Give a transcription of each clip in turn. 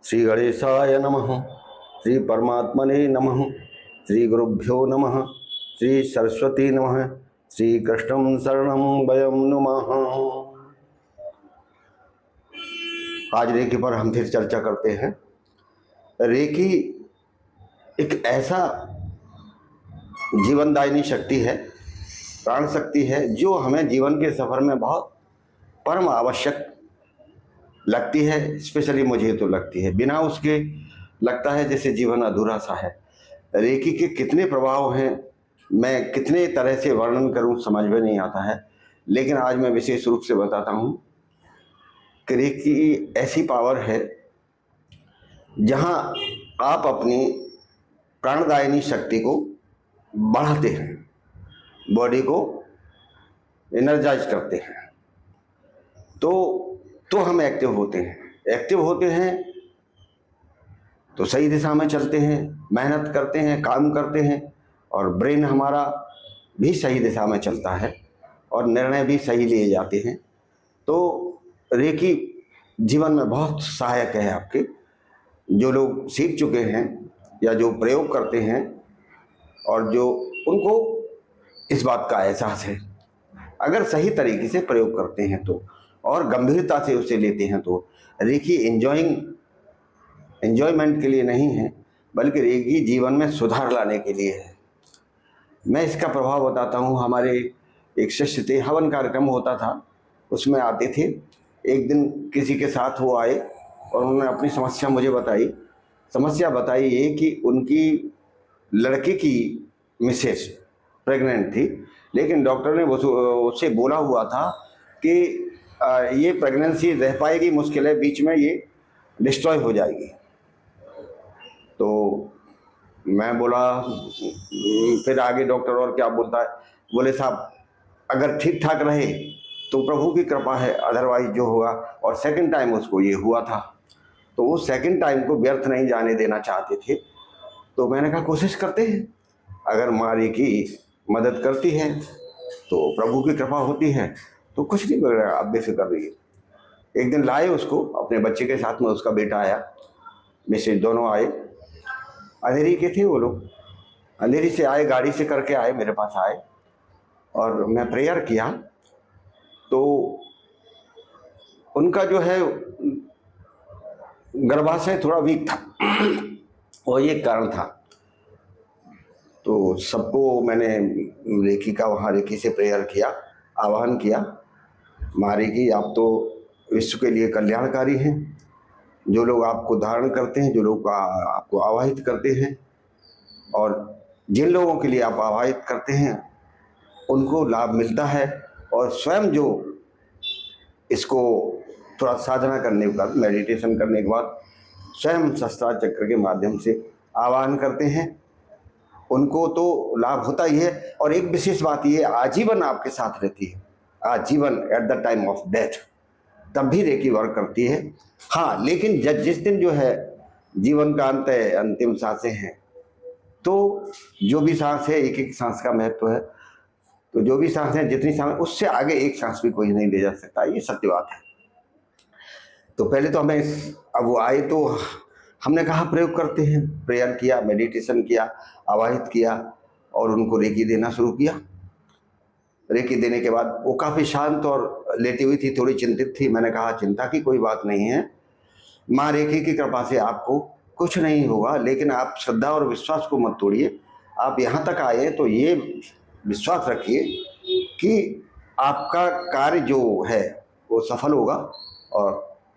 श्री गणेशाय नमः। श्री परमात्मने नमः। श्री गुरुभ्यो नमः। श्री सरस्वती नमः। श्री कृष्णं शरणं वयं नुमः। आज रेकी पर हम फिर चर्चा करते हैं। रेकी एक ऐसा जीवनदायिनी शक्ति है, प्राण शक्ति है, जो हमें जीवन के सफर में बहुत परम आवश्यक लगती है। स्पेशली मुझे तो लगती है, बिना उसके लगता है जैसे जीवन अधूरा सा है। रेकी के कितने प्रभाव हैं, मैं कितने तरह से वर्णन करूं समझ में नहीं आता है, लेकिन आज मैं विशेष रूप से बताता हूं कि रेकी ऐसी पावर है जहां आप अपनी प्राणदायिनी शक्ति को बढ़ाते हैं, बॉडी को एनर्जाइज करते हैं, तो हम एक्टिव होते हैं तो सही दिशा में चलते हैं, मेहनत करते हैं, काम करते हैं, और ब्रेन हमारा भी सही दिशा में चलता है और निर्णय भी सही लिए जाते हैं। तो रेकी जीवन में बहुत सहायक है आपके। जो लोग सीख चुके हैं या जो प्रयोग करते हैं और जो उनको इस बात का एहसास है, अगर सही तरीके से प्रयोग करते हैं तो और गंभीरता से उसे लेते हैं तो रेकी एंजॉयमेंट के लिए नहीं है, बल्कि रेकी जीवन में सुधार लाने के लिए है। मैं इसका प्रभाव बताता हूँ। हमारे एक शिष्य थे, हवन कार्यक्रम होता था, उसमें आते थे। एक दिन किसी के साथ वो आए और उन्होंने अपनी समस्या मुझे बताई। समस्या बताई ये कि उनकी लड़के की मिसेस प्रेग्नेंट थी, लेकिन डॉक्टर ने उससे बोला हुआ था कि ये प्रेगनेंसी रह पाएगी, मुश्किल है, बीच में ये डिस्ट्रॉय हो जाएगी। तो मैं बोला, फिर आगे डॉक्टर और क्या बोलता है, बोले साहब अगर ठीक ठाक रहे तो प्रभु की कृपा है, अदरवाइज जो होगा। और सेकंड टाइम उसको ये हुआ था, तो वो सेकंड टाइम को व्यर्थ नहीं जाने देना चाहते थे। तो मैंने कहा कोशिश करते हैं, अगर मारी की मदद करती है तो प्रभु की कृपा होती है, तो कुछ नहीं बिगड़ेगा, आप बेफिक्र रहिए। एक दिन लाए उसको अपने बच्चे के साथ में, उसका बेटा आया, मिसेज दोनों आए। अंधेरी के थे वो लोग, अंधेरी से आए, गाड़ी से करके आए, मेरे पास आए और मैं प्रेयर किया। तो उनका जो है गर्भाशय थोड़ा वीक था और ये कारण था। तो सबको मैंने रेकी का वहाँ रेकी से प्रेयर किया, आह्वान किया, माँ रेकी आप तो विश्व के लिए कल्याणकारी हैं। जो लोग आपको धारण करते हैं, जो लोग आपको आवाहित करते हैं, और जिन लोगों के लिए आप आवाहित करते हैं उनको लाभ मिलता है। और स्वयं जो इसको थोड़ा साधना करने के बाद, मेडिटेशन करने के बाद स्वयं शस्त्रार चक्र के माध्यम से आह्वान करते हैं, उनको तो लाभ होता ही है। और एक विशेष बात ये, आजीवन आपके साथ रहती है, आजीवन, at the time of death, तब भी रेकी वर्क करती है। हाँ, लेकिन जिस दिन जो है जीवन का अंत है, अंतिम सांसें हैं, तो जो भी सांस है, एक एक सांस का महत्व है। तो जो भी सांस है, जितनी सांस, उससे आगे एक सांस भी कोई नहीं ले जा सकता, ये सत्य बात है। तो पहले तो हमें, अब वो आए तो हमने कहा प्रयोग करते हैं, प्रेयर किया, मेडिटेशन किया, आवाहित किया और उनको रेकी देना शुरू किया। रेकी देने के बाद वो काफ़ी शांत और लेटी हुई थी, थोड़ी चिंतित थी। मैंने कहा चिंता की कोई बात नहीं है, माँ रेकी की कृपा से आपको कुछ नहीं होगा, लेकिन आप श्रद्धा और विश्वास को मत तोड़िए। आप यहाँ तक आए तो ये विश्वास रखिए कि आपका कार्य जो है वो सफल होगा और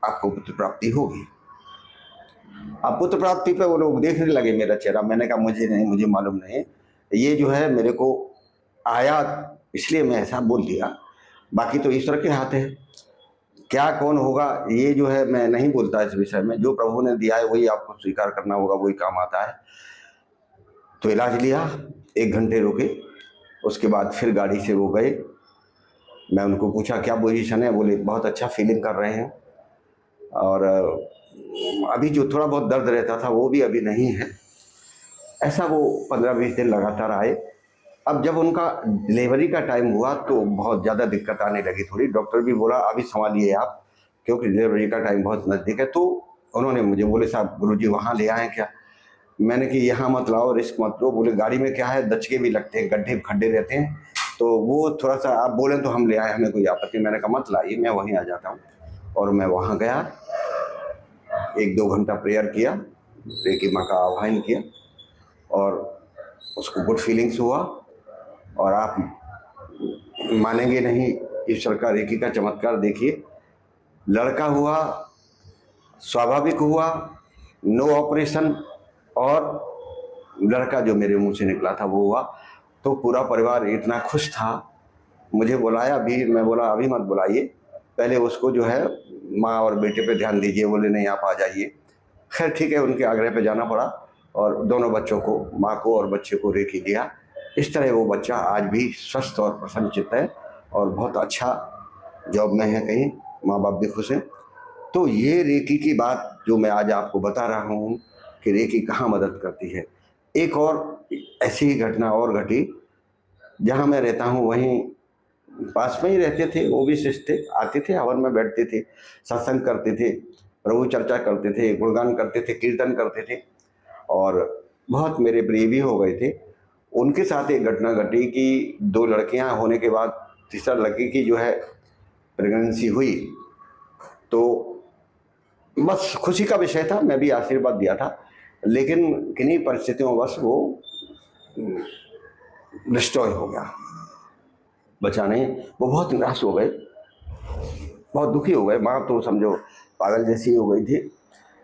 आपको पुत्र प्राप्ति होगी। अब पुत्र प्राप्ति पे वो लोग देखने लगे मेरा चेहरा। मैंने कहा मुझे नहीं, मुझे मालूम नहीं, ये जो है मेरे को आया इसलिए मैं ऐसा बोल दिया, बाकी तो ईश्वर के हाथ है। क्या कौन होगा ये जो है मैं नहीं बोलता इस विषय में, जो प्रभु ने दिया है वही आपको स्वीकार करना होगा, वही काम आता है। तो इलाज लिया, 1 घंटे रुके, उसके बाद फिर गाड़ी से वो गए। मैं उनको पूछा क्या पोजीशन है, बोले बहुत अच्छा फीलिंग कर रहे हैं, और अभी जो थोड़ा बहुत दर्द रहता था वो भी अभी नहीं है। ऐसा वो 15-20 दिन लगातार आए। अब जब उनका डिलीवरी का टाइम हुआ तो बहुत ज़्यादा दिक्कत आने लगी थोड़ी। डॉक्टर भी बोला अभी संभालिए आप, क्योंकि डिलीवरी का टाइम बहुत नज़दीक है। तो उन्होंने मुझे बोले साहब गुरुजी वहाँ ले आए क्या? मैंने कि यहाँ मत लाओ, रिस्क मत लो। बोले गाड़ी में क्या है, दचके भी लगते हैं, गड्ढे खड्डे रहते हैं, तो वो थोड़ा सा आप बोलें तो हम ले आए, हमें कोई आपत्ति। मैंने कहा मत लाइए, मैं वहीं आ जाता हूँ। और मैं वहाँ गया, 1-2 घंटा प्रेयर किया, रेकी माँ का आह्वान किया और उसको गुड फीलिंग्स हुआ। और आप मानेंगे नहीं, ईश्वर का रेकी का चमत्कार देखिए। लड़का हुआ, स्वाभाविक हुआ, नो ऑपरेशन, और लड़का जो मेरे मुंह से निकला था वो हुआ। तो पूरा परिवार इतना खुश था, मुझे बुलाया भी। मैं बोला अभी मत बुलाइए, पहले उसको जो है माँ और बेटे पे ध्यान दीजिए। बोले नहीं आप आ जाइए। खैर ठीक है, उनके आग्रह पे जाना पड़ा और दोनों बच्चों को, माँ को और बच्चे को रेकी दिया। इस तरह वो बच्चा आज भी स्वस्थ और प्रसन्नचित्त है और बहुत अच्छा जॉब में है, कहीं माँ बाप भी खुश हैं। तो ये रेकी की बात जो मैं आज आपको बता रहा हूँ कि रेकी कहाँ मदद करती है। एक और ऐसी ही घटना और घटी, जहाँ मैं रहता हूँ वहीं पास में ही रहते थे, वो भी शिष्य थे, आते थे, हवन में बैठते थे, सत्संग करते थे, प्रभु चर्चा करते थे, गुणगान करते थे, कीर्तन करते थे और बहुत मेरे प्रिय भी हो गए थे। उनके साथ एक घटना घटी कि 2 लड़कियां होने के बाद तीसरा लड़की की जो है प्रेगनेंसी हुई। तो बस खुशी का विषय था, मैं भी आशीर्वाद दिया था, लेकिन किन्हीं परिस्थितियों बस वो डिस्ट्रॉय हो गया, बचा नहीं। वो बहुत निराश हो गए, बहुत दुखी हो गए। माँ तो समझो पागल जैसी हो गई थी।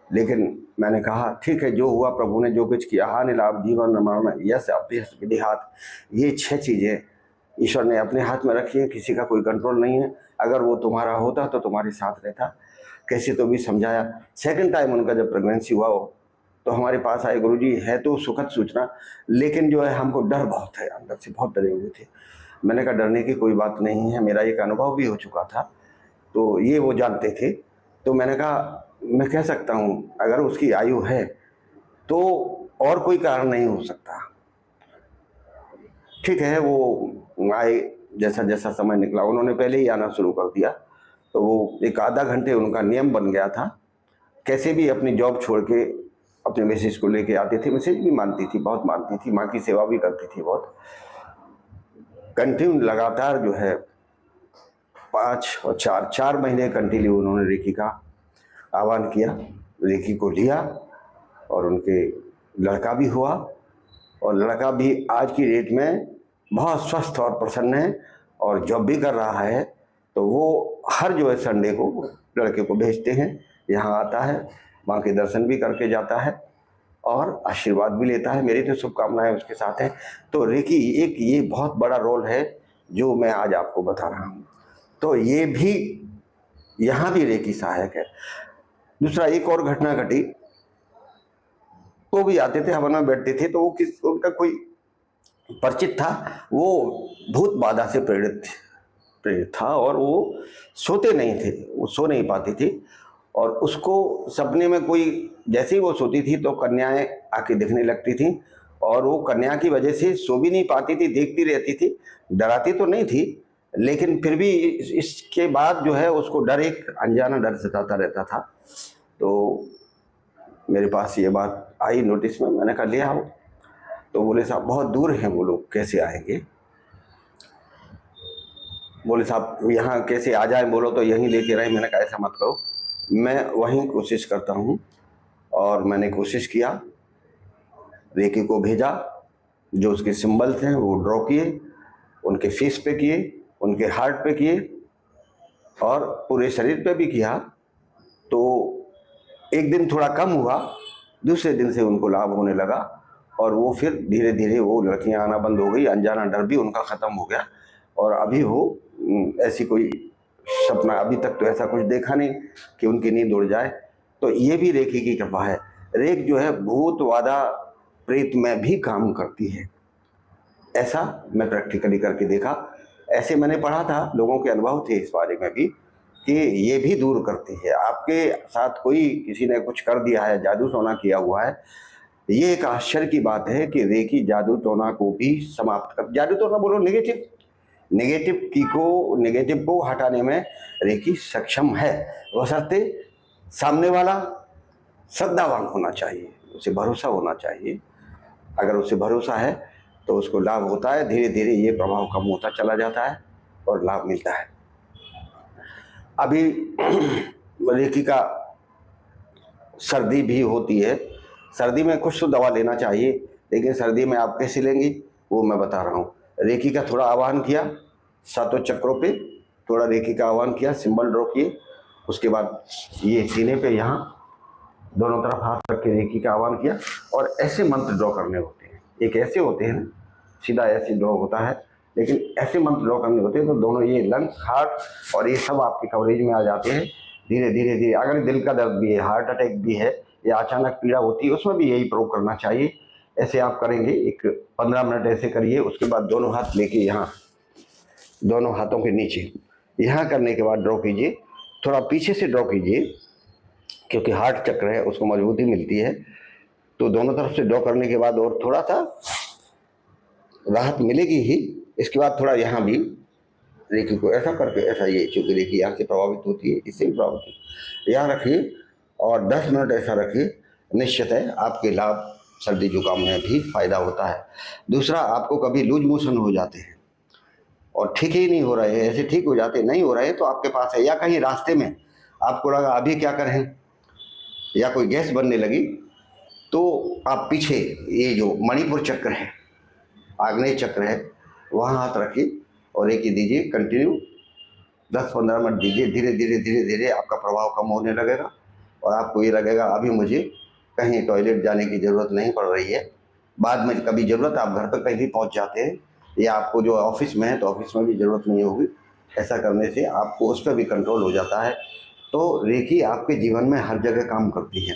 लेकिन मैंने कहा ठीक है, जो हुआ प्रभु ने जो कुछ किया, हानि लाभ जीवन मरण यश अभ्यस विधि हाथ, ये 6 चीज़ें ईश्वर ने अपने हाथ में रखी है, किसी का कोई कंट्रोल नहीं है। अगर वो तुम्हारा होता तो तुम्हारे साथ रहता। कैसे तो भी समझाया। सेकंड टाइम उनका जब प्रेगनेंसी हुआ हो तो हमारे पास आए, गुरुजी है तो सुखद सूचना, लेकिन जो है हमको डर बहुत है, अंदर से बहुत डरे हुए थे। मैंने कहा डरने की कोई बात नहीं है, मेरा एक अनुभव भी हो चुका था, तो ये वो जानते थे। तो मैंने कहा मैं कह सकता हूँ अगर उसकी आयु है तो और कोई कारण नहीं हो सकता। ठीक है, वो आए, जैसा जैसा समय निकला उन्होंने पहले ही आना शुरू कर दिया। तो वो एक आधा घंटे उनका नियम बन गया था, कैसे भी अपनी जॉब छोड़ के अपने मिसेज को लेके आते थे। मिसेज भी मानती थी, बहुत मानती थी, माँ की सेवा भी करती थी बहुत। कंटिन्यू लगातार जो है 5 और 4 महीने कंटिन्यू उन्होंने रेकी का आह्वान किया, रेकी को लिया और उनके लड़का भी हुआ। और लड़का भी आज की डेट में बहुत स्वस्थ और प्रसन्न है और जॉब भी कर रहा है। तो वो हर जो है संडे को लड़के को भेजते हैं, यहाँ आता है, माँ के दर्शन भी करके जाता है और आशीर्वाद भी लेता है। मेरी तो शुभकामनाएं उसके साथ हैं। तो रेकी एक ये बहुत बड़ा रोल है जो मैं आज आपको बता रहा हूँ। तो ये भी, यहाँ भी रेकी सहायक है। दूसरा एक और घटना घटी, वो भी आते थे, हवन में बैठते थे, तो वो उनका कोई परिचित था, वो भूत बाधा से प्रेरित था और वो सोते नहीं थे, वो सो नहीं पाती थी। और उसको सपने में कोई, जैसे ही वो सोती थी तो कन्याएं आके दिखने लगती थी और वो कन्या की वजह से सो भी नहीं पाती थी, देखती रहती थी। डराती तो नहीं थी, लेकिन फिर भी इसके बाद जो है उसको डर, एक अनजाना डर सताता रहता था। तो मेरे पास ये बात आई नोटिस में, मैंने कहा ले आओ। तो बोले साहब बहुत दूर हैं वो लोग, कैसे आएंगे? बोले साहब यहाँ कैसे आ जाए, बोलो तो यहीं लेके रहे। मैंने कहा ऐसा मत करो, मैं वहीं कोशिश करता हूँ। और मैंने कोशिश किया, रेकी को भेजा, जो उसके सिंबल्स हैं वो ड्रॉ किए, उनके फेस पे किए, उनके हार्ट पे किए और पूरे शरीर पे भी किया। तो एक दिन थोड़ा कम हुआ, दूसरे दिन से उनको लाभ होने लगा और वो फिर धीरे धीरे वो लड़कियां आना बंद हो गई, अनजाना डर भी उनका ख़त्म हो गया। और अभी वो ऐसी कोई सपना, अभी तक तो ऐसा कुछ देखा नहीं कि उनकी नींद उड़ जाए। तो ये भी रेकी की कृपा है। रेक जो है भूत वादा प्रेत में भी काम करती है, ऐसा मैं प्रैक्टिकली करके देखा। ऐसे मैंने पढ़ा था, लोगों के अनुभव थे इस बारे में भी कि ये भी दूर करती है। आपके साथ कोई किसी ने कुछ कर दिया है, जादू टोना किया हुआ है, ये एक आश्चर्य की बात है कि रेकी जादू टोना को भी समाप्त कर, जादू टोना बोलो नेगेटिव को हटाने में रेकी सक्षम है, बशर्ते सामने वाला श्रद्धावान होना चाहिए, उसे भरोसा होना चाहिए। अगर उसे भरोसा है तो उसको लाभ होता है, धीरे धीरे ये प्रभाव कम होता चला जाता है और लाभ मिलता है। अभी रेकी का सर्दी भी होती है, सर्दी में कुछ तो दवा लेना चाहिए, लेकिन सर्दी में आप कैसे लेंगी वो मैं बता रहा हूँ। रेकी का थोड़ा आह्वान किया, सातों चक्रों पे थोड़ा रेकी का आह्वान किया, सिंबल ड्रॉ किए, उसके बाद ये सीने पे यहाँ दोनों तरफ हाथ रख के रेकी का आह्वान किया, और ऐसे मंत्र ड्रॉ करने होते हैं। एक ऐसे होते हैं, सीधा ऐसे ड्रॉ होता है, लेकिन ऐसे मंत्र ड्रॉ करने होते हैं तो दोनों ये लंग्स, हार्ट और ये सब आपके कवरेज में आ जाते हैं। धीरे धीरे धीरे, अगर दिल का दर्द भी है, हार्ट अटैक भी है या अचानक पीड़ा होती है, उसमें भी यही प्रयोग करना चाहिए। ऐसे आप करेंगे, एक 15 मिनट ऐसे करिए, उसके बाद दोनों हाथ लेके यहाँ दोनों हाथों के नीचे यहाँ करने के बाद ड्रॉ कीजिए, थोड़ा पीछे से ड्रॉ कीजिए क्योंकि हार्ट चक्र है उसको मजबूती मिलती है। तो दोनों तरफ से ड्रॉ करने के बाद और थोड़ा सा राहत मिलेगी ही। इसके बाद थोड़ा यहाँ भी रेकी को ऐसा करके, ऐसा ये क्योंकि रेकी यहाँ से प्रभावित होती है, इससे भी प्रभावित होती है, यहाँ रखिए और 10 मिनट ऐसा रखिए। निश्चित है आपके लाभ सर्दी जुकाम में भी फायदा होता है। दूसरा, आपको कभी लूज मोशन हो जाते हैं और ठीक ही नहीं हो रहे हैं, ऐसे ठीक हो जाते नहीं हो रहे तो आपके पास है, या कहीं रास्ते में आपको लगा अभी क्या करें, या कोई गैस बनने लगी, तो आप पीछे ये जो मणिपुर चक्र है, आग्नेय चक्र है, वहाँ हाथ रखिए और रेकी दीजिए कंटिन्यू 10-15 मिनट दीजिए। धीरे धीरे धीरे धीरे आपका प्रभाव कम होने लगेगा और आपको ये लगेगा अभी मुझे कहीं टॉयलेट जाने की ज़रूरत नहीं पड़ रही है। बाद में कभी ज़रूरत आप घर तक कहीं पहुँच जाते हैं, या आपको जो ऑफिस में है तो ऑफिस में भी ज़रूरत नहीं होगी। ऐसा करने से आपको उस पर भी कंट्रोल हो जाता है। तो रेकी आपके जीवन में हर जगह काम करती है,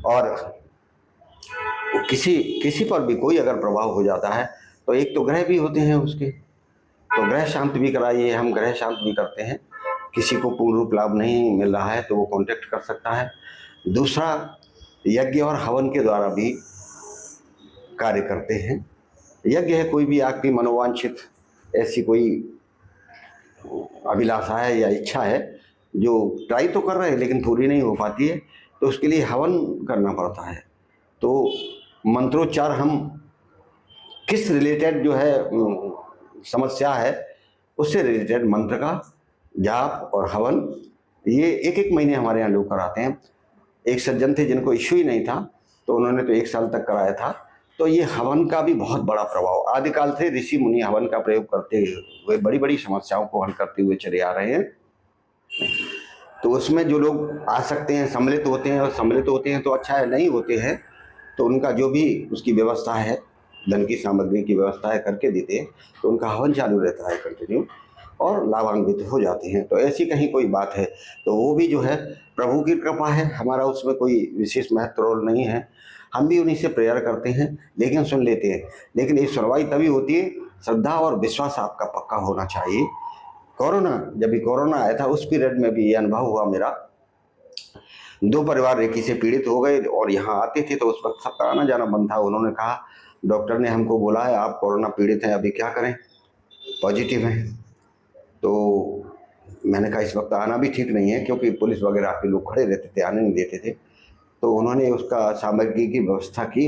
और किसी पर भी कोई अगर प्रभाव हो जाता है तो एक तो ग्रह भी होते हैं उसके, तो ग्रह शांत भी कराइए, हम ग्रह शांत भी करते हैं। किसी को पूर्ण रूप लाभ नहीं मिल रहा है तो वो कांटेक्ट कर सकता है। दूसरा, यज्ञ और हवन के द्वारा भी कार्य करते हैं। यज्ञ है कोई भी आपकी मनोवांछित ऐसी कोई अभिलाषा है या इच्छा है जो ट्राई तो कर रहे हैं लेकिन पूरी नहीं हो पाती है, तो उसके लिए हवन करना पड़ता है। तो मंत्रोच्चार हम किस रिलेटेड जो है समस्या है उससे रिलेटेड मंत्र का जाप और हवन, ये एक महीने हमारे यहाँ लोग कराते हैं। एक सज्जन थे जिनको इश्यू ही नहीं था तो उन्होंने तो 1 साल तक कराया था। तो ये हवन का भी बहुत बड़ा प्रभाव, आदिकाल से ऋषि मुनि हवन का प्रयोग करते हुए बड़ी बड़ी समस्याओं को हल करते हुए चले आ रहे हैं। तो उसमें जो लोग आ सकते हैं, सम्मिलित होते हैं, और सम्मिलित होते हैं तो अच्छा है, नहीं होते हैं तो उनका जो भी उसकी व्यवस्था है, धन की सामग्री की व्यवस्था है करके देते हैं, तो उनका हवन चालू रहता है कंटिन्यू और लाभान्वित हो जाते हैं। तो ऐसी कहीं कोई बात है तो वो भी जो है प्रभु की कृपा है, हमारा उसमें कोई विशेष महत्व रोल नहीं है। हम भी उन्हीं से प्रेयर करते हैं लेकिन सुन लेते हैं, लेकिन ये सुनवाई तभी होती है, श्रद्धा और विश्वास आपका पक्का होना चाहिए। जब भी कोरोना आया था उस पीरियड में भी ये अनुभव हुआ मेरा। 2 परिवार रेकी से पीड़ित हो गए और यहाँ आते थे तो उस वक्त सबका आना जाना बंद था। उन्होंने कहा डॉक्टर ने हमको बोला है आप कोरोना पीड़ित हैं, अभी क्या करें, पॉजिटिव हैं। तो मैंने कहा इस वक्त आना भी ठीक नहीं है क्योंकि पुलिस वगैरह के लोग खड़े रहते थे, आने नहीं देते थे। तो उन्होंने उसका सामग्री की व्यवस्था की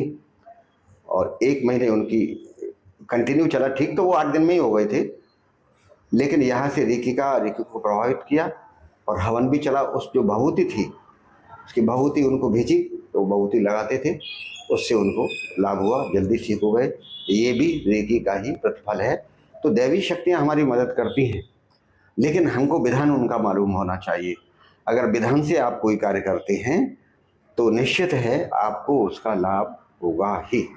और 1 महीने उनकी कंटिन्यू चला। ठीक तो वो 8 दिन में ही हो गए थे, लेकिन यहाँ से रेकी को प्रभावित किया और हवन भी चला। उस जो भभूति थी उसकी भभूति उनको भेजी तो भभूति लगाते थे, उससे उनको लाभ हुआ, जल्दी ठीक हो गए। ये भी रेकी का ही प्रतिफल है। तो दैवी शक्तियाँ हमारी मदद करती हैं, लेकिन हमको विधान उनका मालूम होना चाहिए। अगर विधान से आप कोई कार्य करते हैं तो निश्चित है आपको उसका लाभ होगा ही।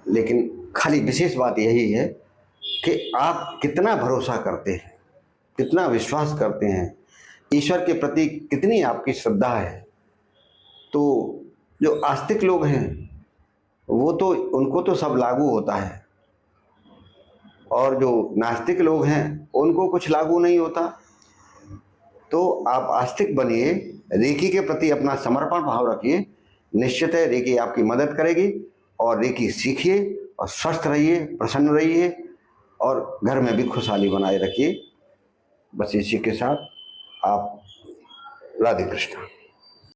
लेकिन खाली विशेष बात यही है कि आप कितना भरोसा करते हैं, कितना विश्वास करते हैं, ईश्वर के प्रति कितनी आपकी श्रद्धा है। तो जो आस्तिक लोग हैं वो तो उनको तो सब लागू होता है, और जो नास्तिक लोग हैं उनको कुछ लागू नहीं होता। तो आप आस्तिक बनिए, रेकी के प्रति अपना समर्पण भाव रखिए, निश्चित है रेकी आपकी मदद करेगी। और रेकी सीखिए और स्वस्थ रहिए, प्रसन्न रहिए और घर में भी खुशहाली बनाए रखिए। बस इसी के साथ आप राधे कृष्ण।